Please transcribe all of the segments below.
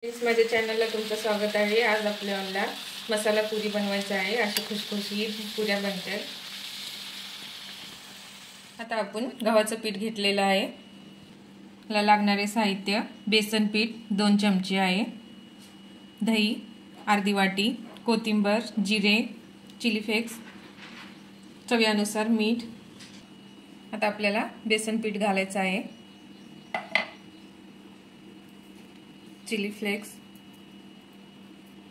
माझ्या चॅनलला तुमचं स्वागत आहे। आज आपल्याला मसाला पुरी बनवायची आहे। अशी खुसखुशीत पुऱ्या बनतात। आता आपण गव्हाचं पीठ घेतलेलं आहे। याला लागणारे साहित्य: बेसन पीठ 2 चमचे आहे, दही अर्धी वाटी, कोथिंबीर, जिरे, चिली फ्लेक्स, चवीनुसार मीठ। आता आपल्याला बेसन पीठ घालायचं आहे, चिली फ्लेक्स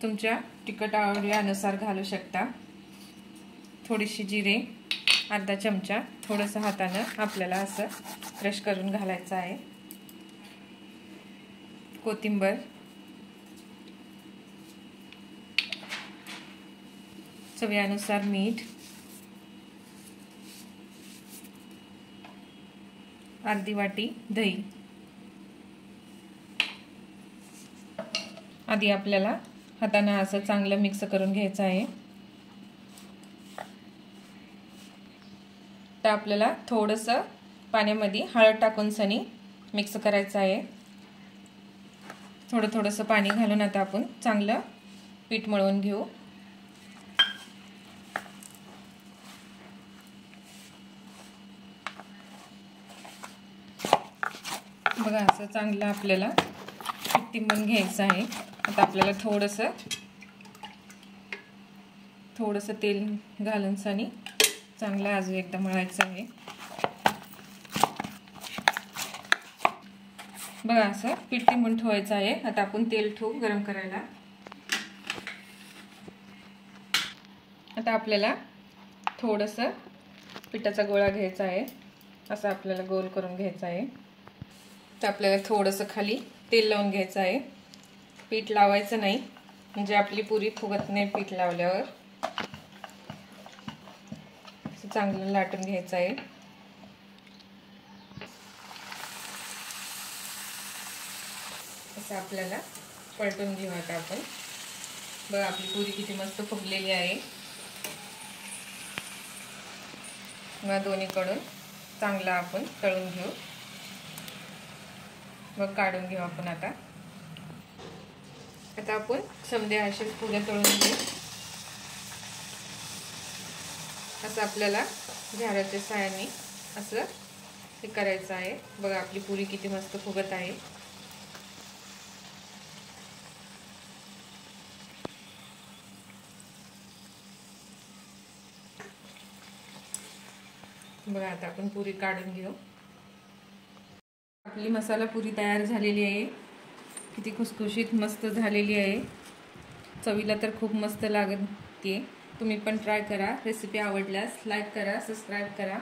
तुमच्या तिखट आवडीनुसार घालू शकता, थोडीशी जिरे अर्धा चमचा, थोडंसं हातानं आपल्याला असं क्रश करून घालायचं आहे, कोथिंबीर, चवीनुसार मीठ, अर्धी वाटी दही। आधी आपल्याला हाताने असं चांगलं मिक्स करून घ्यायचं आहे। तर आपल्याला थोडंसं पाण्यामध्ये हळद टाकून सनी मिक्स करायचं आहे। थोडंसं पाणी घालून आता आपण चांगलं पीठ मळून घेऊ। बघा असं चांगलं आपल्याला पीठ तिंबून घ्यायचं आहे। आता आपल्याला थोडंसं तेल घालून सनी चांगलं अजून एकदा मळायचं आहे। बघा असं पीठ तिंबून ठेवायचं आहे। आता आपण तेल ठेवू गरम करायला। आता आपल्याला थोडंसं पिठाचा गोळा घ्यायचा आहे, असं आपल्याला गोल करून घ्यायचा आहे। तर आपल्याला थोडंसं खाली तेल लावून घ्यायचं आहे, पीठ लावायचं नाही म्हणजे आपली पुरी फुगत नाही। पीठ लावल्यावर चांगलं लाटून घ्यायचं आहे। असं आपल्याला पलटून घेऊ। आता आपण बघा आपली पुरी किती मस्त फुगलेली आहे। मग दोन्हीकडून चांगलं आपण तळून घेऊ, मग काढून घेऊ आपण। आता आपण समद्या अशीच पुऱ्या तळून घेऊ। असं आपल्याला झाराच्या साहाय्याने असं हे करायचं आहे। बघा आपली पुरी किती मस्त फुगत आहे। बघा आता आपण पुरी काढून घेऊ। आपली मसाला पुरी तयार झालेली आहे, किती खुसखुशीत मस्त झालेली आहे। चवीला तर खूप मस्त लागते। तुम्ही पण ट्राय करा। रेसिपी आवडल्यास लाईक करा, सबस्क्राइब करा,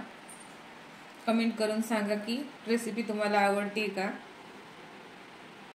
कमेंट करून सांगा की रेसिपी तुम्हाला आवडते का।